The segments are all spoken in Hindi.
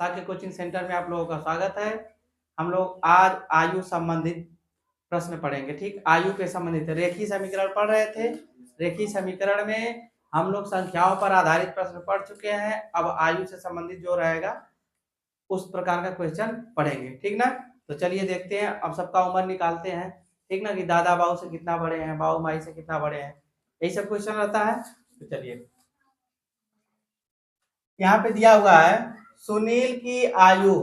साके कोचिंग सेंटर में आप लोगों का स्वागत है। हम लोग आज आयु संबंधित प्रश्न पढ़ेंगे। ठीक, आयु के संबंधित रेखीय समीकरण पढ़ रहे थे। रेखीय समीकरण में हम लोग संख्याओं पर आधारित प्रश्न पढ़ चुके हैं। अब आयु से संबंधित जो रहेगा उस प्रकार का क्वेश्चन पढ़ेंगे। ठीक ना, तो चलिए देखते हैं। अब सबका उम्र निकालते हैं। ठीक ना, कि दादा बाबू से कितना बड़े हैं, बाबू माई से कितना बड़े हैं, यही सब क्वेश्चन रहता है। तो चलिए, यहाँ पे दिया हुआ है सुनील की आयु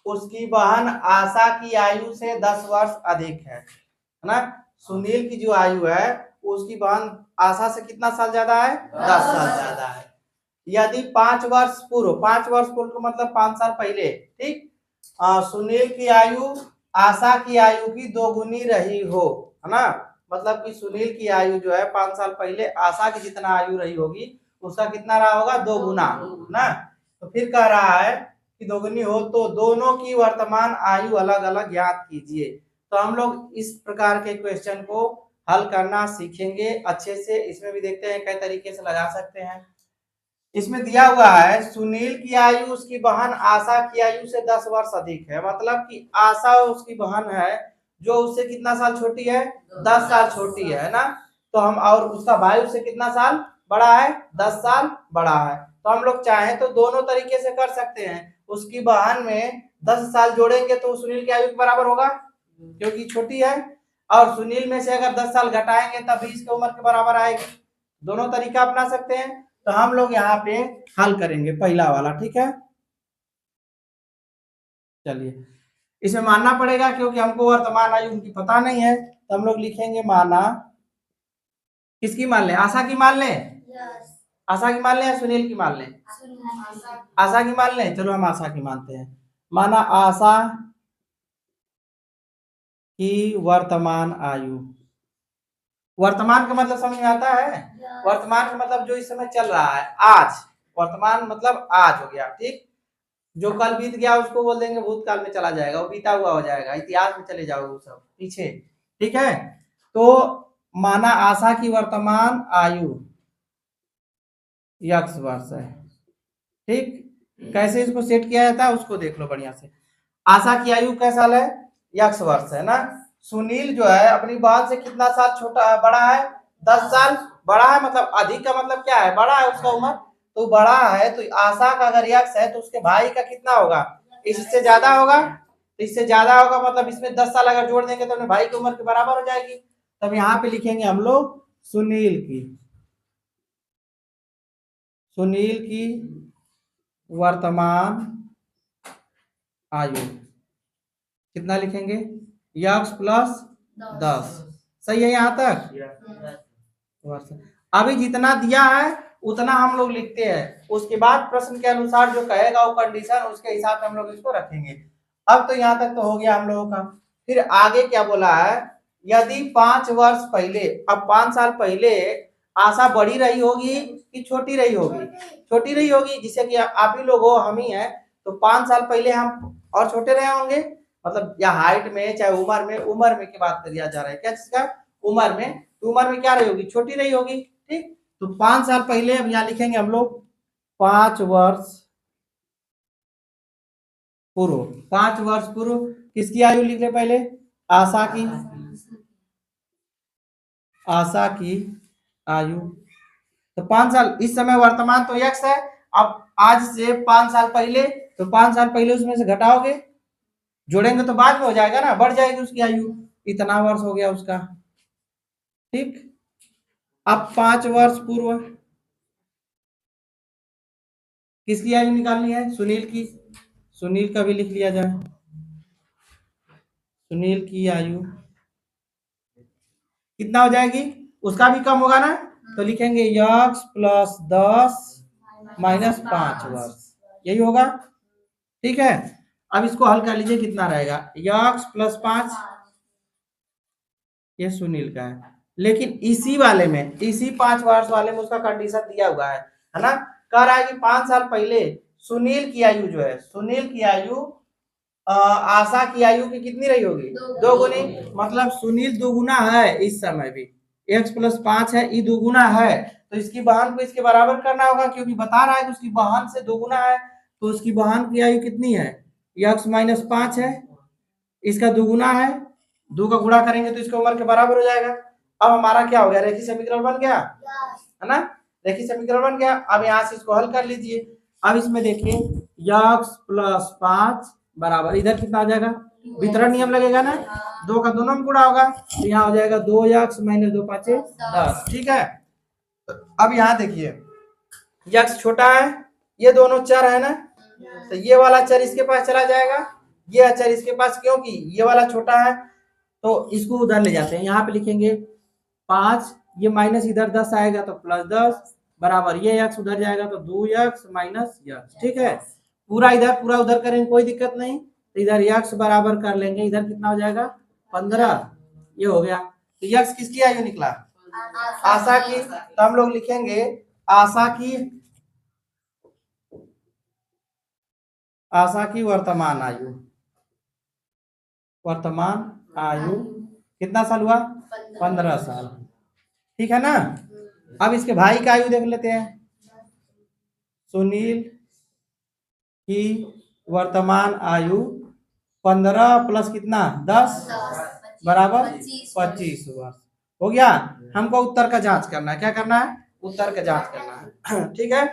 उसकी बहन आशा की आयु से 10 वर्ष अधिक है ना। सुनील की जो आयु है उसकी बहन आशा से कितना साल ज्यादा है, 10 साल ज्यादा है। यदि 5 वर्ष पूर्व, 5 वर्ष पूर्व का मतलब 5 साल पहले, ठीक, सुनील की आयु आशा की आयु की 2 गुनी रही हो, है ना। मतलब कि सुनील की आयु जो है 5 साल पहले आशा की जितना आयु रही होगी उसका कितना रहा होगा, 2 गुना ना। तो फिर कह रहा है कि 2 गुनी हो तो दोनों की वर्तमान आयु अलग अलग ज्ञात कीजिए। तो हम लोग इस प्रकार के क्वेश्चन को हल करना सीखेंगे अच्छे से। इसमें भी देखते हैं कई तरीके से लगा सकते हैं। इसमें दिया हुआ है सुनील की आयु उसकी बहन आशा की आयु से 10 वर्ष अधिक है। मतलब कि आशा उसकी बहन है जो उससे कितना साल छोटी है, 10 साल छोटी है ना। तो हम, और उसका भाई उससे कितना साल बड़ा है, 10 साल बड़ा है। तो हम लोग चाहें तो दोनों तरीके से कर सकते हैं। उसकी बहन में 10 साल जोड़ेंगे तो सुनील की आयु के बराबर होगा क्योंकि छोटी है, और सुनील में से अगर 10 साल घटाएंगे तब भी इसकी उम्र के बराबर आएगी। दोनों तरीका अपना सकते हैं। तो हम लोग यहाँ पे हल करेंगे पहला वाला। ठीक है, चलिए इसमें मानना पड़ेगा क्योंकि हमको वर्तमान आयु उनकी पता नहीं है। तो हम लोग लिखेंगे माना, किसकी मान लें, आशा की मान लें, आशा की मान लें या सुनील की मान लें, आशा की मान लें। चलो हम आशा की मानते हैं। माना आशा की वर्तमान आयु, वर्तमान का मतलब समझ में आता है। वर्तमान का मतलब जो इस समय चल रहा है, आज। वर्तमान मतलब आज हो गया। ठीक, जो कल बीत गया उसको बोल देंगे भूतकाल में चला जाएगा, वो बीता हुआ हो जाएगा, इतिहास में चले जाओगे वो सब पीछे। ठीक है, तो माना आशा की वर्तमान आयु x वर्ष है। ठीक, कैसे इसको सेट किया जाता है उसको देख लो बढ़िया से। आशा की आयु क्या साल है, x वर्ष है ना। सुनील जो है अपनी बहन से कितना साल छोटा है, बड़ा है, 10 साल बड़ा है। मतलब अधिक का मतलब क्या है, बड़ा है उसका उम्र, तो बड़ा है। तो आशा का अगर x है तो उसके भाई का कितना होगा, इससे ज्यादा होगा। तो इससे ज्यादा होगा मतलब इसमें 10 साल अगर जोड़ देंगे तो अपने भाई की उम्र के बराबर हो जाएगी। तब यहाँ पे लिखेंगे हम लोग सुनील की, सुनील की वर्तमान आयु कितना लिखेंगे, x प्लस 10। सही है यहाँ तक। अभी जितना दिया है उतना हम लोग लिखते हैं, उसके बाद प्रश्न के अनुसार जो कहेगा वो कंडीशन उसके हिसाब से हम लोग इसको रखेंगे। अब तो यहाँ तक तो हो गया हम लोगों का। फिर आगे क्या बोला है, यदि 5 वर्ष पहले, अब 5 साल पहले आशा बड़ी रही होगी कि छोटी रही होगी, छोटी रही होगी। जिससे कि आप ही लोग हो, हम ही हैं, तो 5 साल पहले हम और छोटे रहे होंगे। मतलब या हाइट में चाहे उम्र में, उम्र में की बात करिया जा रहा है क्या, जिसका उम्र में, तो उम्र में क्या रही होगी, छोटी रही होगी। ठीक, तो 5 साल पहले अब यहाँ लिखेंगे हम लोग 5 वर्ष पूर्व। 5 वर्ष पूर्व किसकी आयु लिख ले पहले, आशा की, आशा की आयु। तो 5 साल, इस समय वर्तमान तो x है। अब आज से 5 साल पहले, तो 5 साल पहले उसमें से घटाओगे, जोड़ेंगे तो बाद में हो जाएगा ना, बढ़ जाएगी उसकी आयु। इतना वर्ष हो गया उसका। ठीक, अब 5 वर्ष पूर्व किसकी आयु निकालनी है, सुनील की। सुनील का भी लिख लिया जाए, सुनील की आयु कितना हो जाएगी, उसका भी कम होगा ना। तो लिखेंगे x प्लस 10 माइनस 5 वर्ष, यही होगा। ठीक है, अब इसको हल कर लीजिए, कितना रहेगा, x प्लस 5, ये सुनील का है। लेकिन इसी वाले में, इसी 5 वर्ष वाले में उसका कंडीशन दिया हुआ है ना। कह रहा है कि 5 साल पहले सुनील की आयु जो है, सुनील की आयु आशा की आयु की कितनी रही होगी, 2 गुनी। मतलब सुनील दुगुना है इस समय भी, x प्लस 5 है, ये दुगुना है। तो इसकी बहन को इसके बराबर करना होगा क्योंकि बता रहा है कि उसकी बहन से दुगुना है। तो उसकी बहन की आयु कितनी है, x माइनस 5 है, इसका दुगुना है, 2 का गुणा करेंगे तो इसका उम्र के बराबर हो जाएगा। अब हमारा क्या हो गया, रेखीय समीकरण बन गया है ना, रेखीय समीकरण बन गया। अब यहाँ से इसको हल कर लीजिए। अब इसमें देखिए x प्लस 5 बराबर इधर कितना आ जाएगा, वितरण नियम लगेगा ना, 2 का दोनों में गुणा होगा तो यहाँ हो जाएगा 2x माइनस 2 5 10। ठीक है, अब यहाँ देखिए x छोटा है, ये दोनों चर है ना, तो ये वाला चर इसके पास चला जाएगा, ये अचर इसके पास, क्योंकि ये वाला छोटा है तो इसको उधर ले जाते हैं। यहाँ पे लिखेंगे 5, ये माइनस इधर 10 आएगा तो प्लस 10 बराबर ये x उधर जाएगा तो 2x माइनस x। ठीक है, पूरा इधर पूरा उधर करेंगे कोई दिक्कत नहीं, तो इधर x बराबर कर लेंगे, इधर कितना हो जाएगा 15, ये हो गया। तो x किसकी आयु निकला, आशा की। तो हम लोग लिखेंगे आशा की वर्तमान आयु, वर्तमान आयु कितना साल हुआ, 15 साल। ठीक है ना। अब इसके भाई का आयु देख लेते हैं, सुनील की वर्तमान आयु 15 प्लस कितना 10 बराबर 25 वर्ष हो गया। हमको उत्तर का जांच करना है, क्या करना है, उत्तर का जांच करना है। ठीक है,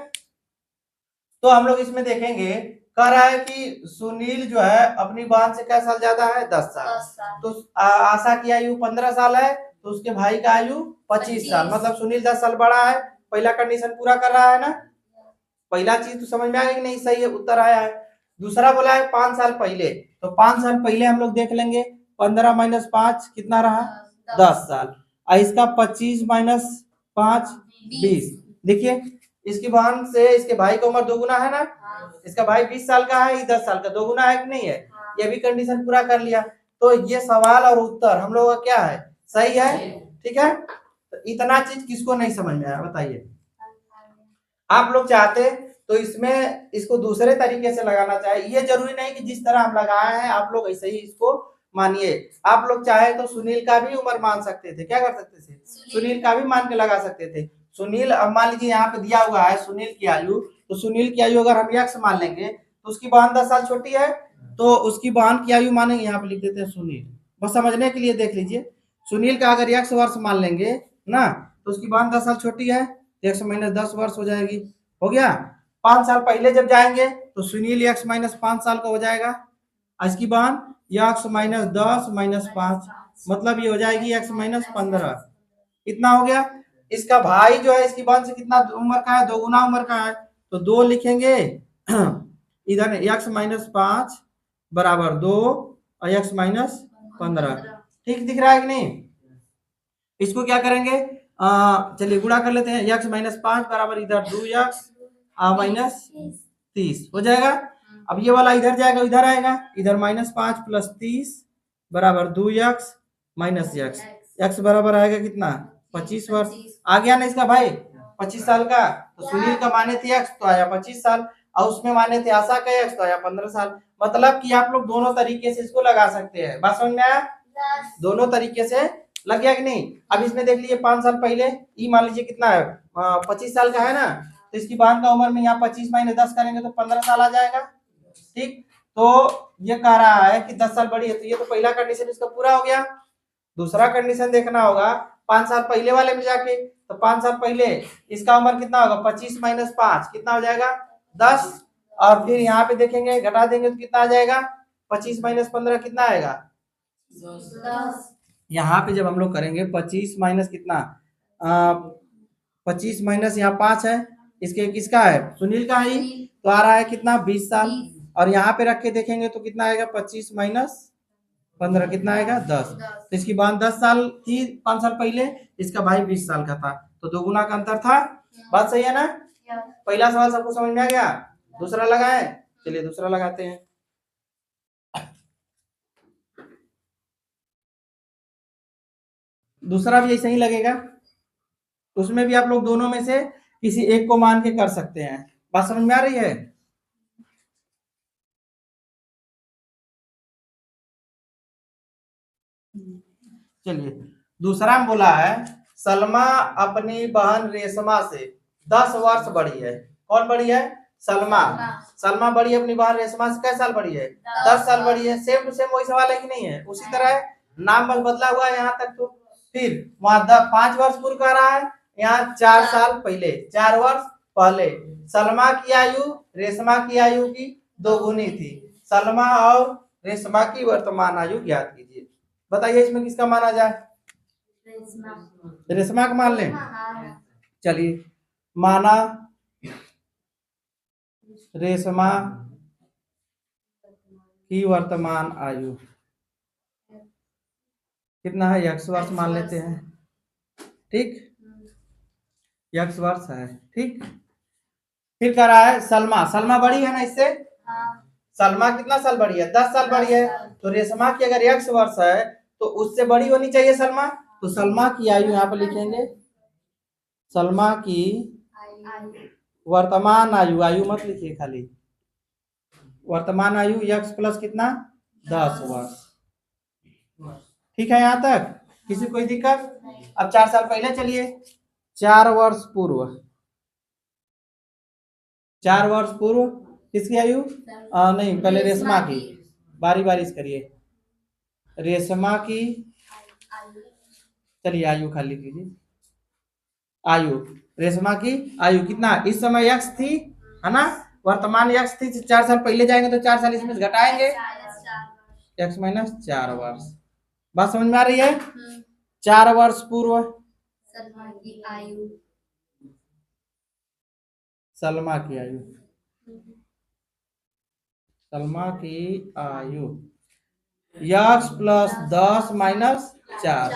तो हम लोग इसमें देखेंगे, कह रहा है कि सुनील जो है अपनी बहन से क्या साल ज्यादा है, 10 साल। तो आशा की आयु 15 साल है, तो उसके भाई का आयु 25 साल, मतलब सुनील 10 साल बड़ा है। पहला कंडीशन पूरा कर रहा है ना, पहला चीज तो समझ में आ गई कि नहीं, सही है, उत्तर आया है। दूसरा बोला है 5 साल पहले, तो 5 साल पहले हम लोग देख लेंगे, 15 माइनस 5 कितना रहा, 10 साल। और इसका 25 माइनस 5 20। देखिए इसकी बहन से इसके भाई का उम्र दोगुना है ना, इसका भाई 20 साल का है, 10 साल का, दोगुना है कि नहीं है, ये भी कंडीशन पूरा कर लिया। तो ये सवाल और उत्तर हम लोग का क्या है, सही है। ठीक है, तो इतना चीज किसको नहीं समझ में आया बताइए। आप लोग चाहते तो इसमें इसको दूसरे तरीके से लगाना चाहिए, ये जरूरी नहीं कि जिस तरह हम लगाए हैं आप लोग ऐसे ही इसको मानिए। आप लोग चाहे तो सुनील का भी उम्र मान सकते थे, क्या कर सकते थे, सुनील का भी मान के लगा सकते थे। सुनील, अब मान लीजिए यहाँ पे दिया हुआ है सुनील की आयु, तो सुनील की आयु अगर हम x मान लेंगे तो उसकी बहन 10 साल छोटी है, तो उसकी बहन की आयु मानेंगे, यहाँ पे लिख देते हैं सुनील, बस समझने के लिए देख लीजिए। सुनील का अगर x वर्ष मान लेंगे ना, तो उसकी बहन 10 साल छोटी है, तो x माइनस 10 वर्ष हो जाएगी, हो गया। 5 साल पहले जब जाएंगे तो सुनील x माइनस 5 साल का हो जाएगा, इसकी बहन x माइनस 10 माइनस 5, मतलब ये हो जाएगी x माइनस 15, इतना हो गया। इसका भाई जो है इसकी बहन से कितना उम्र का है, दोगुना उम्र का है, तो 2 लिखेंगे इधर x माइनस 5 बराबर 2 और x माइनस 15। ठीक दिख रहा है कि नहीं। इसको क्या करेंगे, चलिए गुणा कर लेते हैं, x माइनस 5 बराबर इधर 2x माइनस 30 हो जाएगा। अब ये वाला इधर जाएगा, इधर आएगा, इधर माइनस 5 प्लस 30 बराबर 2x माइनस x बराबर आएगा कितना 25 वर्ष। आ गया ना इसका भाई 25 साल का, तो सुनील का माने थे x तो आया 25 साल, और उसमें माने थे आशा का x तो आया 15 साल। मतलब कि आप लोग दोनों तरीके से इसको लगा सकते हैं, बात समझ में आया, दोनों तरीके से लग गया कि नहीं। अब इसमें देख लीजिए 5 साल पहले ई मान लीजिए कितना है, 25 साल का है ना, तो इसकी बहन का उम्र में यहाँ 25 माइनस 10 करेंगे तो 15 साल आ जाएगा। ठीक, तो ये कह रहा है कि 10 साल बड़ी है, तो ये तो पहला कंडीशन इसका पूरा हो गया। दूसरा कंडीशन देखना होगा 5 साल पहले वाले में जाके, तो 5 साल पहले इसका उम्र कितना होगा, 25 माइनस 5 कितना हो जाएगा 10, और फिर यहाँ पे देखेंगे घटा देंगे तो कितना आ जाएगा 25 माइनस 15 कितना आएगा 10। यहाँ पे जब हम लोग करेंगे 25 माइनस कितना 25 माइनस यहाँ 5 है, इसके किसका है, सुनील का ही, तो आ रहा है कितना 20 साल, और यहाँ पे रख के देखेंगे तो कितना आएगा 25 माइनस 15 कितना आएगा 10। तो इसकी बहन 10 साल थी 5 साल पहले, इसका भाई 20 साल का था, तो दोगुना का अंतर था। बात सही है ना। पहला सवाल सबको समझ में आ गया, दूसरा लगाए, चलिए दूसरा लगाते हैं। दूसरा भी ऐसे ही लगेगा, उसमें भी आप लोग दोनों में से किसी एक को मान के कर सकते हैं, बात समझ में आ रही है। चलिए दूसरा में बोला है सलमा अपनी बहन रेशमा से 10 वर्ष बड़ी है, कौन बड़ी है, सलमा सलमा बड़ी है अपनी बहन रेशमा से कैसे साल बड़ी है? 10 साल बड़ी है। सेम टू सेम वही सवाल है कि नहीं है? उसी तरह है, नाम बस बदला हुआ है यहाँ तक। तो फिर वहां 5 वर्ष पूर्व कह रहा है, यहाँ 4 साल पहले, 4 वर्ष पहले। सलमा की आयु रेशमा की आयु की दोगुनी थी। सलमा और रेशमा की वर्तमान आयु ज्ञात कीजिए। बताइए इसमें किसका माना जाए? रेशमा का मान लें। चलिए माना रेशमा की वर्तमान आयु कितना है? x वर्ष मान लेते हैं। ठीक, x वर्ष है। ठीक, फिर कह रहा है सलमा, सलमा बड़ी है ना इससे? सलमा कितना साल बड़ी है? 10 साल बड़ी है। तो रेशमा की अगर x वर्ष है तो उससे बड़ी होनी चाहिए सलमा। तो सलमा की आयु यहाँ पर लिखेंगे, सलमा की वर्तमान आयु, आयु मत लिखिए खाली, वर्तमान आयु x प्लस कितना? 10 वर्ष। ठीक है यहाँ तक? किसी कोई दिक्कत? अब 4 साल पहले चलिए, 4 वर्ष पूर्व, 4 वर्ष पूर्व किसकी आयु? नहीं, पहले रेशमा की, बारी बारी से करिए। रेशमा की, चलिए आयु खाली कीजिए। आयु, रेशमा की आयु कितना? इस समय x थी, है ना? वर्तमान x थी। 4 साल पहले जाएंगे तो 4 साल इसमें घटाएंगे, x माइनस 4 वर्ष। बात समझ में आ रही है? 4 वर्ष पूर्व सलमा की आयु, सलमा की आयु, सलमा की आयु x प्लस 10 माइनस 4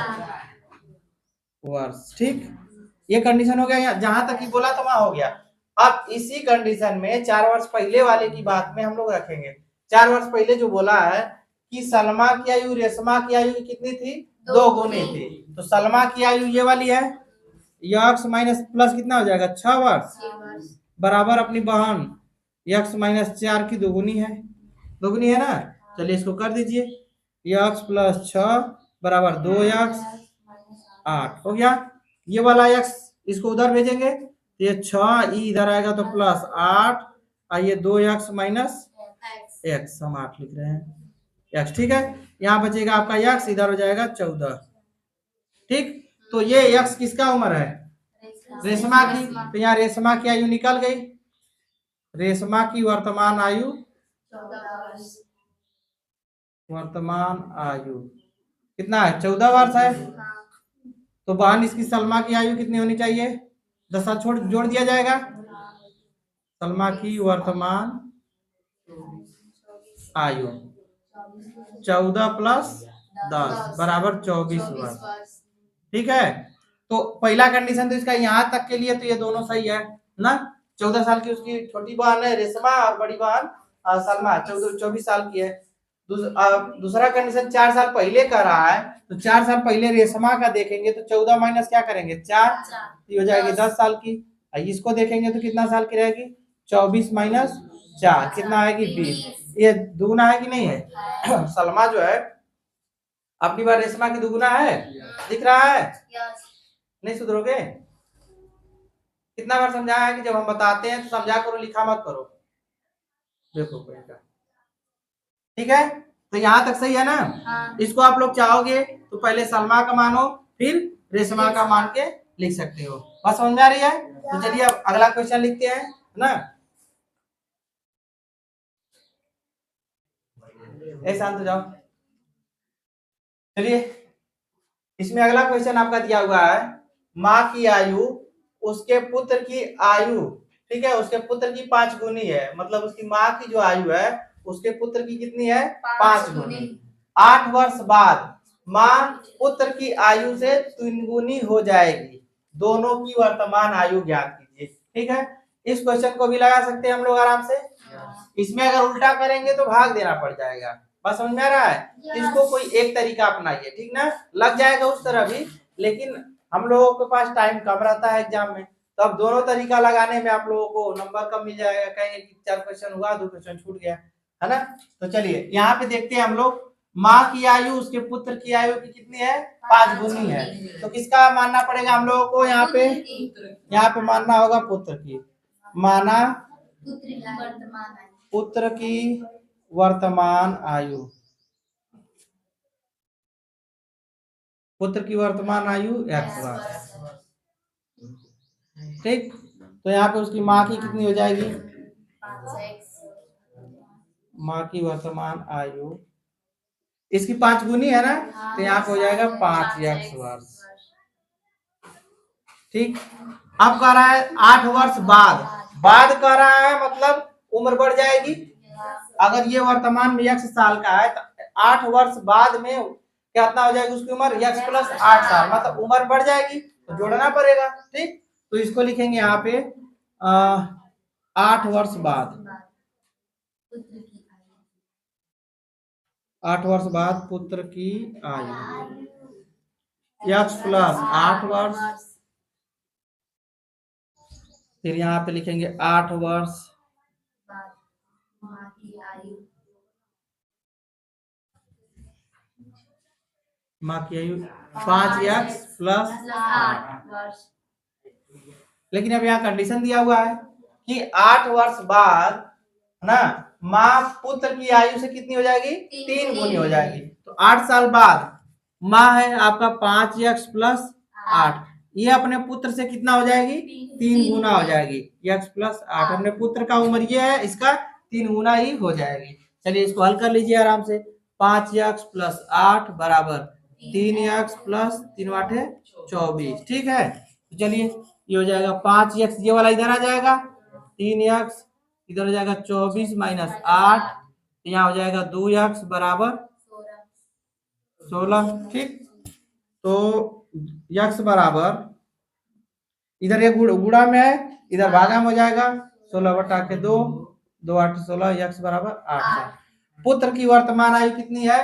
वर्ष। ठीक, ये कंडीशन हो गया। जहां तक ही बोला तो वहां हो गया। अब इसी कंडीशन में 4 वर्ष पहले वाले की बात में हम लोग रखेंगे। 4 वर्ष पहले जो बोला है कि सलमा की आयु रेशमा की आयु कितनी थी? 2 गुनी थी। तो सलमा की आयु ये वाली है, x माइनस प्लस कितना हो जाएगा? 6 वर्ष बराबर अपनी बहन x माइनस 4 की दोगुनी है, दोगुनी है ना? चलिए इसको कर दीजिए, x प्लस 6 बराबर 2x 8 हो गया। ये वाला x इसको उधर भेजेंगे तो ये 6 इधर आएगा तो प्लस 8, और ये 2x माइनस x, हम 8 लिख रहे हैं x। ठीक है, यहाँ बचेगा आपका x, इधर हो जाएगा 14। ठीक, तो ये x किसका उम्र है? रेशमा की। तो यहाँ रेशमा की आयु निकल गई। रेशमा की वर्तमान आयु, वर्तमान आयु कितना है? 14 वर्ष है। तो बहन इसकी सलमा की आयु कितनी होनी चाहिए? 10 साल छोड़ जोड़ दिया जाएगा। सलमा की वर्तमान आयु 14 प्लस 10 बराबर 24 वर्ष। ठीक है, तो पहला कंडीशन तो इसका यहाँ तक के लिए तो ये दोनों सही है ना? 14 साल की उसकी छोटी बहन है रेशमा, और बड़ी बहन सलमा 24 साल की है। दूसरा कंडीशन 4 साल पहले का रहा है, तो 4 साल पहले रेशमा का देखेंगे तो 14 माइनस क्या करेंगे? 4, हो जाएगी 10 साल की। इसको देखेंगे तो कितना साल की रहेगी? 24 माइनस 4 कितना आएगी? 20। ये दुगुना है कि नहीं है? सलमा जो है अपनी बार रेशमा की दुगुना है, दिख रहा है? नहीं सुधरोगे? कितना बार समझाया है कि जब हम बताते हैं तो समझा करो, लिखा मत करो। देखो ठीक है, तो यहाँ तक सही है ना? हाँ। इसको आप लोग चाहोगे तो पहले सलमा का मानो, फिर रेशमा का मान के लिख सकते हो। बात समझ में आ रही है? तो चलिए अब अगला क्वेश्चन लिखते हैं ना। शांत हो जाओ। चलिए इसमें अगला क्वेश्चन आपका दिया हुआ है, माँ की आयु उसके पुत्र की आयु, ठीक है, उसके पुत्र की 5 गुनी है। मतलब उसकी माँ की जो आयु है उसके पुत्र की कितनी है? 5 गुनी। 8 वर्ष बाद माँ पुत्र की आयु से 3 गुनी हो जाएगी। दोनों की वर्तमान आयु ज्ञात कीजिए। ठीक है, इस क्वेश्चन को भी लगा सकते हैं हम लोग आराम से। इसमें अगर उल्टा करेंगे तो भाग देना पड़ जाएगा। बस समझ में आ रहा है? इसको कोई एक तरीका अपनाइए, ठीक ना? लग जाएगा उस तरह भी, लेकिन हम लोगों के पास टाइम कम रहता है एग्जाम में, तो अब दोनों तरीका लगाने में आप लोगों को नंबर कम मिल जाएगा। कहेंगे कि 4 क्वेश्चन हुआ, 2 क्वेश्चन छूट गया, है ना? तो चलिए यहाँ पे देखते हैं हम लोग, माँ की आयु उसके पुत्र की आयु की कितनी है? 5 गुनी है। तो किसका मानना पड़ेगा हम लोगों को? यहाँ पे मानना होगा पुत्र की। माना पुत्र की वर्तमान आयु, पुत्र की वर्तमान आयु x वर्ष। ठीक, तो यहाँ पे उसकी माँ की कितनी हो जाएगी, माँ की वर्तमान आयु इसकी 5 गुनी है ना, तो यहाँ पे हो जाएगा 5x वर्ष। ठीक, अब कह रहा है 8 वर्ष बाद, बाद कह रहा है मतलब उम्र बढ़ जाएगी। अगर ये वर्तमान में x साल का है तो 8 वर्ष बाद में कितना हो जाएगी उसकी उम्र, x प्लस 8 साल, मतलब उम्र बढ़ जाएगी, तो जोड़ना पड़ेगा। ठीक, तो इसको लिखेंगे यहाँ पे 8 वर्ष बाद, 8 वर्ष बाद पुत्र की आयु x प्लस 8 वर्ष, फिर यहाँ पे लिखेंगे 8 वर्ष माँ की आयु 5x प्लस 8। लेकिन अब यहाँ कंडीशन दिया हुआ है कि 8 वर्ष बाद ना माँ पुत्र की आयु से कितनी हो जाएगी, 3 गुनी हो जाएगी। तो 8 साल बाद माँ है आपका 5x प्लस 8, ये अपने पुत्र से कितना हो जाएगी, 3 गुना हो जाएगी, x प्लस 8। अपने पुत्र का उम्र ये है, इसका 3 गुना ही हो जाएगी। चलिए इसको हल कर लीजिए आराम से। 5x प्लस 8 बराबर 3x प्लस 3 8 24। ठीक है, तो चलिए ये हो जाएगा 5x, ये वाला इधर आ जाएगा, 3x इधर हो जाएगा 24 माइनस 8, यहाँ हो जाएगा 2x बराबर 16। ठीक, तो x बराबर इधर ये गुणा में है, इधर भागा में हो जाएगा 16 बटा के 2, 2 8 16, x बराबर 8। पुत्र की वर्तमान आयु कितनी है,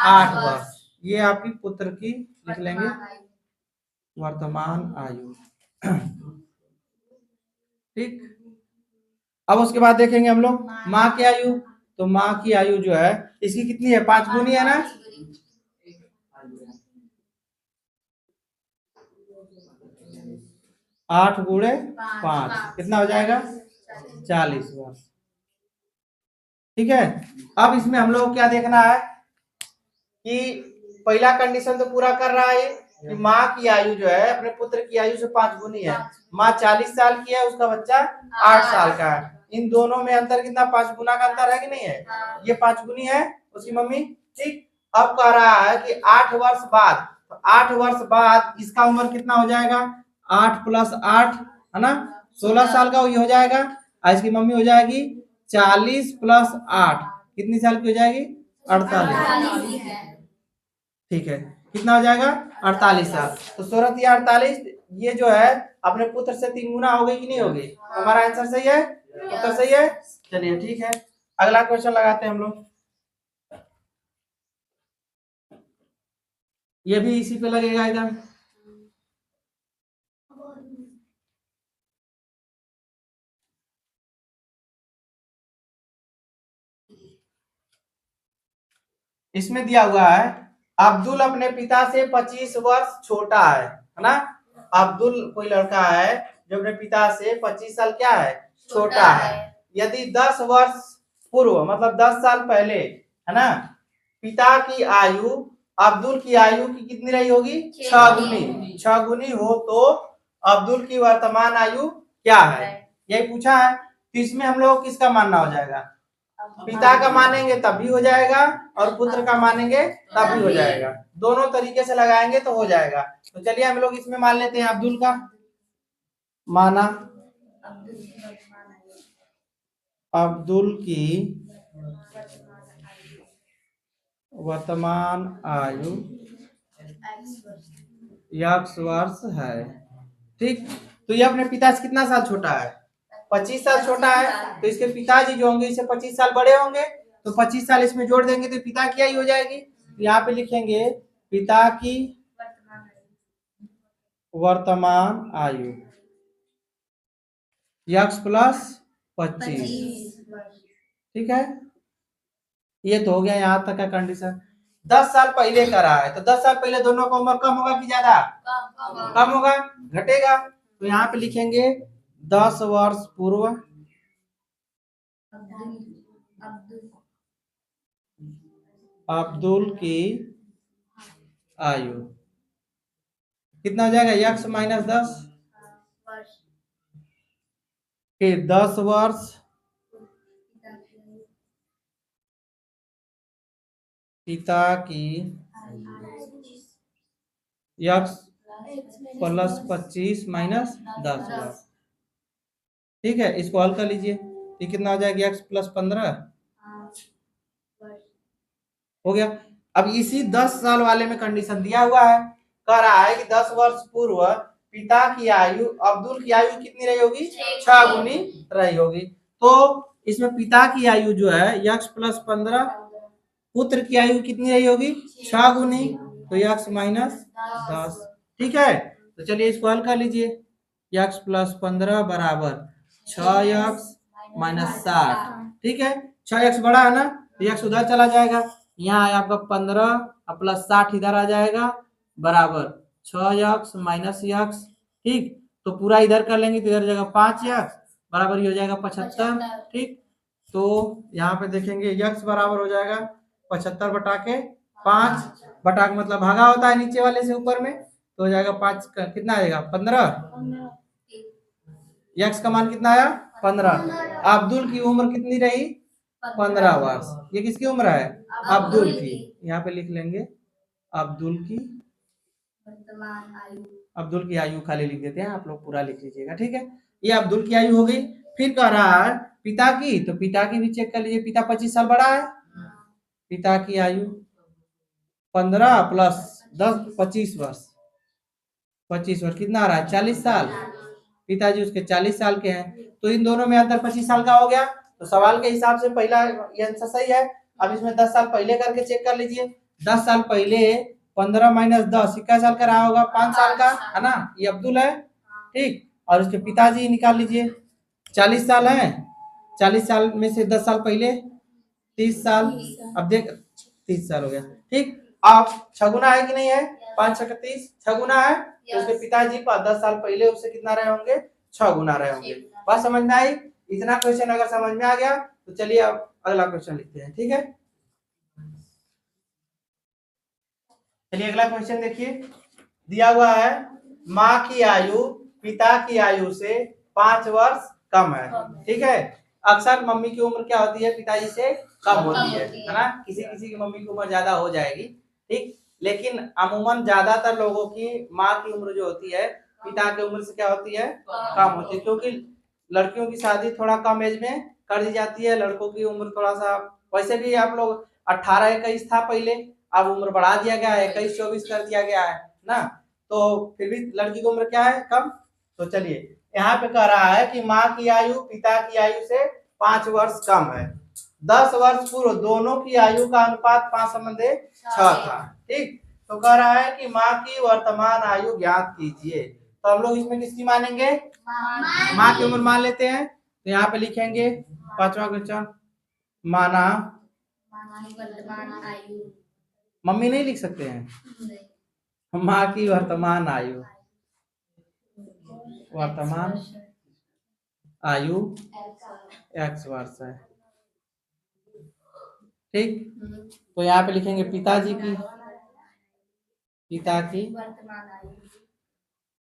8 वर्ष। ये आपकी पुत्र की लिख लेंगे वर्तमान आयु। ठीक, अब उसके बाद देखेंगे हम लोग माँ की आयु। तो माँ की आयु जो है इसकी कितनी है, 5 गुनी है ना, 8 गुणे 5 कितना हो जाएगा, 40 वर्ष। ठीक है, अब इसमें हम लोग क्या देखना है कि पहला कंडीशन तो पूरा कर रहा है कि माँ की आयु जो है अपने पुत्र की आयु से 5 गुनी है। माँ 40 साल की है, उसका बच्चा 8 साल का है, इन दोनों में अंतर कितना, 5 गुना का अंतर है कि नहीं है, ये 5 गुनी है उसकी मम्मी। ठीक, अब कह रहा है कि 8 वर्ष बाद, तो 8 वर्ष बाद इसका उम्र कितना हो जाएगा, 8 प्लस 8 है ना, 16 साल का ये हो जाएगा। और इसकी मम्मी हो जाएगी 40 प्लस 8 कितनी साल की हो जाएगी, 48। ठीक है, कितना हो जाएगा, 48 साल। तो 16 या 48, ये जो है अपने पुत्र से 3 गुना हो गई कि नहीं होगी, हमारा आंसर सही है, उत्तर सही है। चलिए ठीक है, अगला क्वेश्चन लगाते हैं हम लोग, ये भी इसी पे लगेगा इधर। इसमें दिया हुआ है अब्दुल अपने पिता से 25 वर्ष छोटा है ना। अब्दुल कोई लड़का है जो अपने पिता से 25 साल क्या है, छोटा है। यदि 10 वर्ष पूर्व मतलब 10 साल पहले है ना पिता की आयु अब्दुल की आयु की कितनी रही होगी, 6 गुनी, 6 गुनी हो तो अब्दुल की वर्तमान आयु क्या है, यही पूछा है। तो इसमें हम लोग किसका मानना हो जाएगा, पिता का मानेंगे तब भी हो जाएगा और पुत्र का मानेंगे तब भी हो जाएगा, दोनों तरीके से लगाएंगे तो हो जाएगा। तो चलिए हम लोग इसमें मान लेते हैं अब्दुल का माना, अब्दुल की वर्तमान आयु x वर्ष है। ठीक, तो ये अपने पिता से कितना साल छोटा है, 25 साल छोटा है, तो इसके पिताजी जो होंगे इससे 25 साल बड़े होंगे, तो 25 साल इसमें जोड़ देंगे तो पिता की आयु हो जाएगी। तो यहाँ पे लिखेंगे पिता की वर्तमान आयु x प्लस 25। ठीक है, ये तो हो गया यहाँ तक का कंडीशन। 10 साल पहले करा है तो 10 साल पहले दोनों का उम्र कम होगा कि ज्यादा, कम होगा, घटेगा। तो यहाँ पे लिखेंगे 10 वर्ष पूर्व अब्दुल की आयु कितना हो जाएगा? यक्स माइनस 10, फिर 10 वर्ष पिता की यक्स प्लस 25 माइनस 10 वर्ष। ठीक है, इसको हल कर लीजिए। ये कितना हो जाएगा? यक्स प्लस 15 हो गया। अब इसी 10 साल वाले में कंडीशन दिया हुआ है, कह रहा है कि 10 वर्ष पूर्व पिता की आयु, अब्दुल की आयु कितनी रही होगी? 6 गुनी रही होगी। तो इसमें पिता की आयु जो है यक्स प्लस 15, पुत्र की आयु कितनी रही होगी? 6 गुनी, तो यक्स माइनस 10। ठीक है, तो चलिए इसको हल कर लीजिए। यक्स प्लस 15 बराबर 6x माइनस 60। ठीक है, 6x बड़ा है ना, तो यक्स उधर चला जाएगा, यहाँ है आपका 15 प्लस 60 इधर आ जाएगा बराबर 6x माइनस यक्स। ठीक, तो पूरा इधर कर लेंगे तो इधर जाएगा 5x बराबर ही हो जाएगा 75। ठीक, तो यहाँ पे देखेंगे यक्स बराबर हो जाएगा 75 बटा के 5, बटा के मतलब भागा होता है नीचे वाले से ऊपर में, तो हो जाएगा 5 का कितना आएगा? 15। यक्स का मान कितना आया? 15। अब्दुल की उम्र कितनी रही? 15 वर्ष। ये किसकी उम्र है? अब्दुल की। यहाँ पे लिख लेंगे अब्दुल की, अब्दुल की आयु खाली लिख देते हैं, आप लोग पूरा लिख लीजिएगा। ठीक है, ये अब्दुल की आयु हो गई। फिर कह रहा है पिता की, तो पिता की भी चेक कर लीजिए। पिता 25 साल बड़ा है, पिता की आयु 15 प्लस 10 25 वर्ष, 25 वर्ष कितना आ रहा है? 40 साल। पिताजी उसके 40 साल के हैं, तो इन दोनों में अंतर 25 साल का हो गया। तो सवाल के हिसाब से पहला ये आंसर सही है। अब इसमें 10 साल पहले करके चेक कर लीजिए। 10 साल पहले 15 माइनस 10 कितना साल का रहा होगा? 5 साल का, है ना? ये अब्दुल है। ठीक, और उसके पिताजी निकाल लीजिए, 40 साल है, 40 साल में से 10 साल पहले 30 साल, अब देख 30 साल हो गया। ठीक, अब 6 गुना है कि नहीं है? 5 6 30, 6 गुना है, तो उसके पिताजी 10 साल पहले उससे कितना रहे होंगे? 6 गुना रहे होंगे। बात समझ में आई? इतना क्वेश्चन अगर समझ में आ गया तो चलिए अब अगला क्वेश्चन लिखते हैं। ठीक है, चलिए अगला क्वेश्चन देखिए, दिया हुआ है माँ की आयु पिता की आयु से 5 वर्ष कम है। ठीक है, अक्सर मम्मी की उम्र क्या होती है? पिताजी से कम होती है ना? किसी किसी की मम्मी की उम्र ज्यादा हो जाएगी। ठीक, लेकिन अमूमन ज्यादातर लोगों की माँ की उम्र जो होती है पिता की उम्र से क्या होती है? कम होती है, क्योंकि लड़कियों की शादी थोड़ा कम एज में कर दी जाती है, लड़कों की उम्र थोड़ा सा, वैसे भी आप लोग 18 21 था पहले, अब उम्र बढ़ा दिया गया है, 21 24 कर दिया गया है ना, तो फिर भी लड़की की उम्र क्या है? कम। तो चलिए यहाँ पे कह रहा है कि माँ की आयु पिता की आयु से 5 वर्ष कम है। 10 वर्ष पूर्व दोनों की आयु का अनुपात 5:6 था। ठीक, तो कह रहा है कि माँ की वर्तमान आयु ज्ञात कीजिए। तो हम लोग इसमें किसकी मानेंगे? माँ की उम्र मान लेते हैं, तो यहाँ पे लिखेंगे 5वां क्वेश्चन, माना, मम्मी नहीं लिख सकते हैं, माँ की वर्तमान आयु, वर्तमान आयु x वर्ष है। ठीक, तो यहाँ पे लिखेंगे पिताजी की, पिता की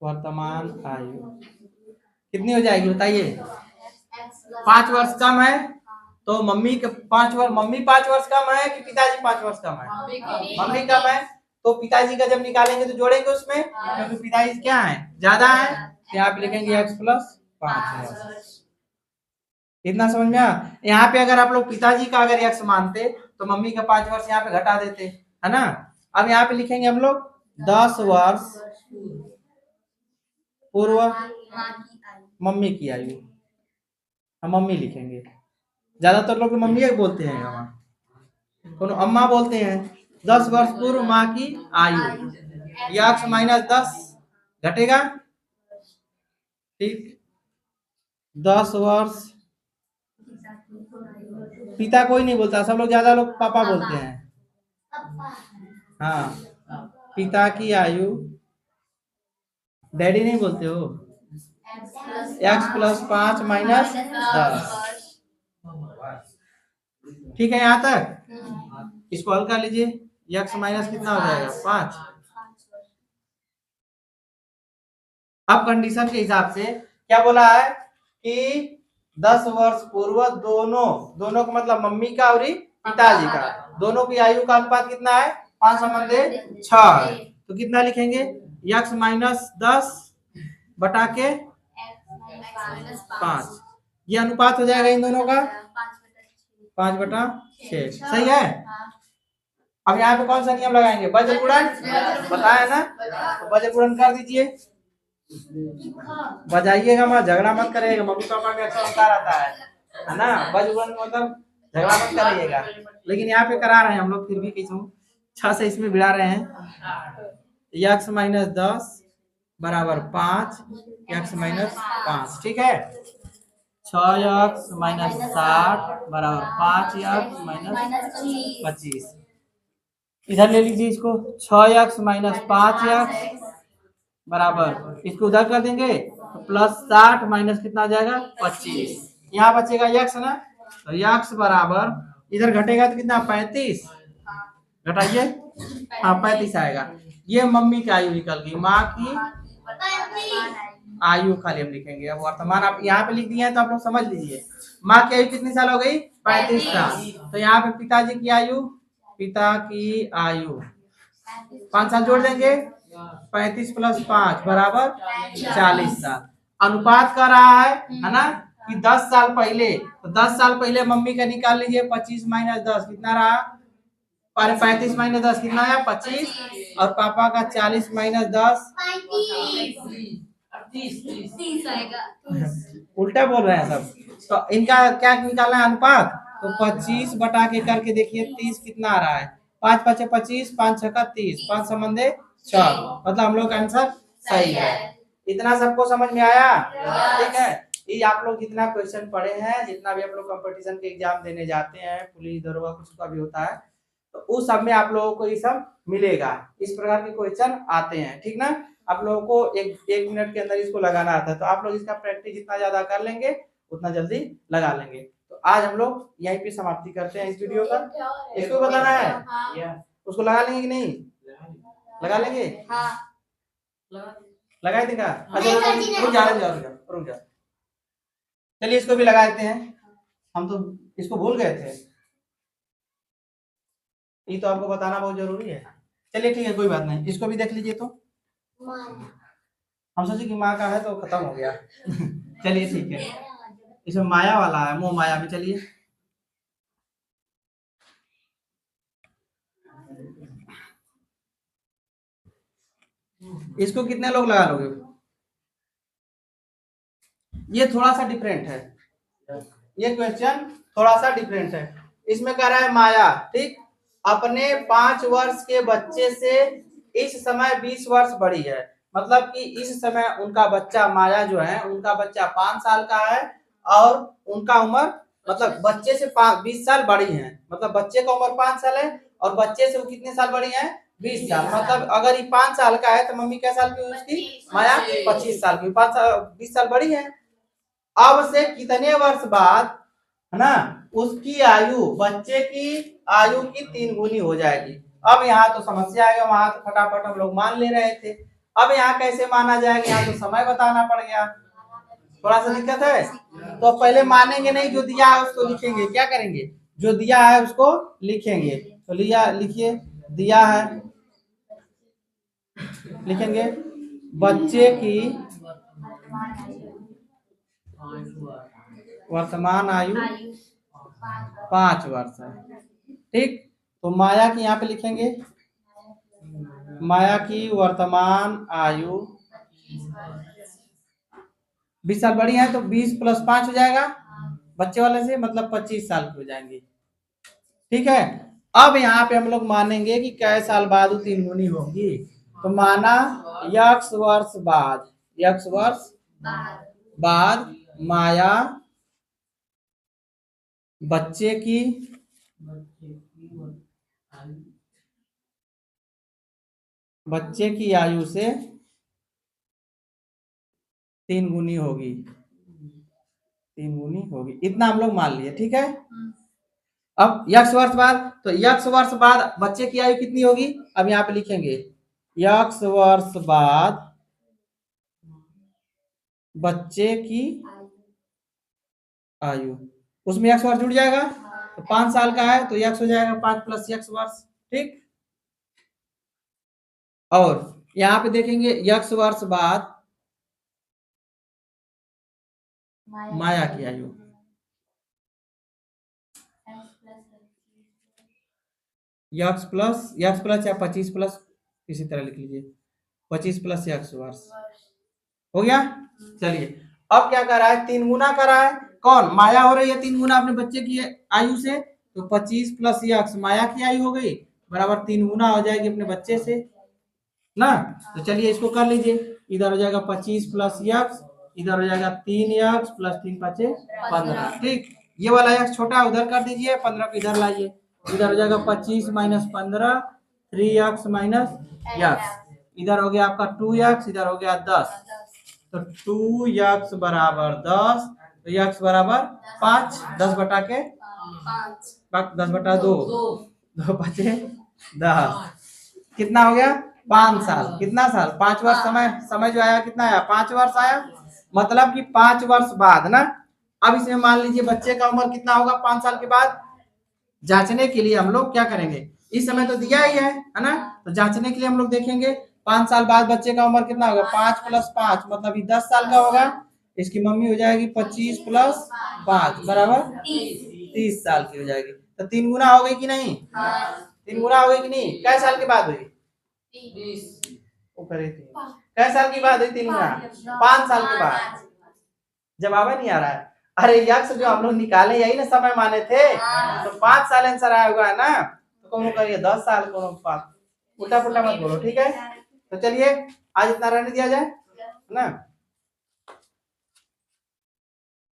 वर्तमान आयु कितनी हो जाएगी बताइए? 5 वर्ष कम है, तो मम्मी के 5 वर्ष, मम्मी 5 वर्ष कम है कि पिताजी 5 वर्ष कम है? मम्मी कम है, तो पिताजी का जब निकालेंगे तो जोड़ेंगे उसमें, क्योंकि पिताजी क्या है? ज्यादा है, तो यहाँ पे लिखेंगे x प्लस 5। इतना समझ में आया? यहाँ पे अगर आप लोग पिताजी का अगर x मानते तो मम्मी का 5 वर्ष यहाँ पे घटा देते, है ना? अब यहाँ पे लिखेंगे हम लोग 10 वर्ष पूर्व मम्मी की आयु, हम मम्मी लिखेंगे, ज्यादातर लोग मम्मी ही बोलते हैं, कोनो अम्मा बोलते हैं। 10 वर्ष पूर्व माँ की आयु, x माइनस 10 घटेगा। ठीक, 10 वर्ष, पिता कोई नहीं बोलता, सब लोग ज्यादा लोग पापा बोलते हैं। हाँ, पिता की आयु, डैडी नहीं बोलते हो, x प्लस 5 माइनस 10 ठीक है यहाँ तक। इसको हल कर लीजिए, यक्स माइनस कितना हो जाएगा 5। अब कंडीशन के हिसाब से क्या बोला है कि 10 वर्ष पूर्व दोनों दोनों का मतलब मम्मी का और पिताजी का दोनों की आयु का अनुपात कितना है 5:6 है। तो कितना लिखेंगे यक्स माइनस 10 बटा के 5, ये अनुपात हो जाएगा इन दोनों का 5/6। सही है। अब यहाँ पे कौन सा नियम लगाएंगे वज्र गुणन, बताया ना, तो वज्र गुणन कर दीजिए। बजाइएगा मत, झगड़ा मत करिएगा, मम्मी पापा का अच्छा होता रहता है ना। वज्र गुणन मतलब झगड़ा मत करिएगा, लेकिन यहाँ पे करा रहे हैं हम लोग, फिर भी किसी 6 से इसमें भिड़ा रहे हैं। यक्स माइनस 10 बराबर 5 यक्स माइनस 5, ठीक है। 6x माइनस 60 बराबर 5x माइनस 25। इधर ले लीजिए इसको, 6x माइनस 5x बराबर, इसको उधर कर देंगे तो प्लस 60 माइनस कितना आ जाएगा 25। यहाँ बचेगा यक्स ना, तो यक्स बराबर इधर घटेगा तो कितना 35, घटाइए, हाँ 35 आएगा। ये मम्मी की आयु निकल गई, माँ की आयु खाली हम लिखेंगे। अब वर्तमान आप यहाँ पे लिख दिए हैं तो आप लोग समझ लीजिए, माँ की आयु कितनी साल हो गई 35 साल। तो यहाँ पे पिताजी की आयु, पिता की आयु 5 साल जोड़ देंगे, 35 प्लस 5 बराबर 40 साल। अनुपात कर रहा है ना कि 10 साल पहले, तो 10 साल पहले मम्मी का निकाल लीजिए, 25 माइनस 10 कितना रहा, 35 माइनस 10 कितना आया 25, और पापा का 40 माइनस 10 उल्टा बोल रहे हैं सब। तो इनका क्या निकालना है अनुपात, तो 25 बटा के करके देखिए 30 कितना आ रहा है, 5 5 25, 5 6 30, 5 संबंधे 6, मतलब हम लोग का आंसर सही है। इतना सबको समझ में आया, ठीक है। ये आप लोग जितना क्वेश्चन पढ़े हैं, जितना भी आप लोग कंपटीशन के एग्जाम देने जाते हैं, पुलिस दरोगा कुछ का भी होता है, तो उस सब में आप लोगों को ये सब मिलेगा, इस प्रकार के क्वेश्चन आते हैं, ठीक ना। आप लोगों को एक मिनट के अंदर इसको लगाना आता है, तो आप लोग इसका प्रैक्टिस जितना ज्यादा कर लेंगे उतना जल्दी लगा लेंगे। तो आज हम लोग यहीं पे समाप्ति करते हैं इस वीडियो का। इसको बताना है, उसको लगा लेंगे कि नहीं, लगा लेंगे, लगा देगा। अच्छा रुक जा, चलिए इसको भी लगा देते हैं, हम तो इसको भूल गए थे, ये तो आपको बताना बहुत जरूरी है। चलिए ठीक है, कोई बात नहीं, इसको भी देख लीजिए। तो हम सोचे कि माँ का है तो खत्म हो गया चलिए ठीक है, इसमें माया वाला है, मोह माया में। चलिए इसको कितने लोग लगा लोगे, ये थोड़ा सा डिफरेंट है, ये क्वेश्चन थोड़ा सा डिफरेंट है। इसमें कह रहा है माया, ठीक, अपने 5 वर्ष के बच्चे से इस समय 20 वर्ष बड़ी है, मतलब कि इस समय उनका बच्चा माया जो है, उनका बच्चा 5 साल का है, और उनका उम्र मतलब बच्चे से 20 साल बड़ी है, मतलब बच्चे का उम्र 5 साल है और बच्चे से वो कितने साल बड़ी है 20 साल। मतलब अगर ये 5 साल का है तो मम्मी क्या साल की उसकी, माया 25 साल की, 5 साल 20 साल बड़ी है। अब से कितने वर्ष बाद, है ना, उसकी आयु बच्चे की आयु की 3 गुनी हो जाएगी। अब यहाँ तो समस्या आएगा, वहां तो फटाफट हम लोग मान ले रहे थे, अब यहाँ कैसे माना जाएगा, यहाँ तो समय बताना पड़ गया, थोड़ा सा दिक्कत है। तो पहले मानेंगे नहीं, जो दिया है उसको लिखेंगे, क्या करेंगे, जो दिया है उसको लिखेंगे। तो लिखिए, दिया है, लिखेंगे बच्चे की वर्तमान आयु 5 वर्ष है, ठीक। तो माया की यहाँ पे लिखेंगे, माया की वर्तमान आयु 20 साल बड़ी है, तो 20 प्लस 5 हो जाएगा बच्चे वाले से, मतलब 25 साल की हो जाएंगी, ठीक है। अब यहाँ पे हम लोग मानेंगे कि कै साल बाद 3 गुनी होगी, तो माना यक्स वर्ष बाद, यक्स वर्ष बाद माया बच्चे की आयु से 3 गुनी होगी, 3 गुनी होगी, इतना हम लोग मान लिए, ठीक है। अब यक्स वर्ष बाद, तो यक्स वर्ष बाद बच्चे की आयु कितनी होगी, अब यहाँ पे लिखेंगे यक्स वर्ष बाद बच्चे की आयु, उसमें यक्स वर्ष जुड़ जाएगा, तो 5 साल का है तो यक्स हो जाएगा 5 प्लस यक्स वर्ष, ठीक। और यहाँ पे देखेंगे यक्स वर्ष बाद माया की आयु, यक्स प्लस या 25 प्लस, इसी तरह लिख लीजिए 25 प्लस यक्स वर्ष हो गया। चलिए अब क्या कर रहा है, 3 गुना कर रहा है, कौन, माया हो रही है 3 गुना अपने बच्चे की आयु से, तो 25 प्लस यक्स माया की आयु हो गई बराबर 3 गुना हो जाएगी अपने बच्चे से ना। तो चलिए इसको कर लीजिए, इधर हो जाएगा 25 प्लस यक्स, इधर हो जाएगा 3 यक्स प्लस 3 5 15, ठीक। ये वाला यक्स छोटा उधर कर दीजिए, 15 को इधर लाइए, इधर हो जाएगा 25 माइनस 15 3 यक्स माइनस यक्स, इधर हो गया आपका 2 यक्स, इधर हो गया 10, तो 2 यक्स बराबर 10, तो यक्स बराबर 5, 10 बटा के 10 बटा 2, 2 बचे 10, कितना हो गया 5 साल, कितना साल 5 वर्ष, समय जो आया कितना आया 5 वर्ष आया, मतलब कि 5 वर्ष बाद ना। अब इसमें मान लीजिए बच्चे का उम्र कितना होगा 5 साल के बाद, जांचने के लिए हम लोग क्या करेंगे, इस समय तो दिया ही है ना, तो जांचने के लिए हम लोग देखेंगे 5 साल बाद बच्चे का उम्र कितना होगा, 5 प्लस 5 मतलब ये 10 साल का होगा, इसकी मम्मी हो जाएगी 25 प्लस 5 बराबर 30 साल की हो जाएगी, तो 3 गुना हो गई कि नहीं, 3 गुना हो गई कि नहीं, कै साल के बाद हुई, कै साल की बाद हुई 3 गुना, 5 साल के बाद, जवाब नहीं आ रहा है, अरे यक्स जो हम लोग निकाले यही ना समय माने थे, तो 5 साल आंसर आया हुआ है ना, तो कौन करिए 10 साल को 5, उल्टा पुल्टा मत बोलो, ठीक है। तो चलिए आज इतना रहने दिया जाए ना।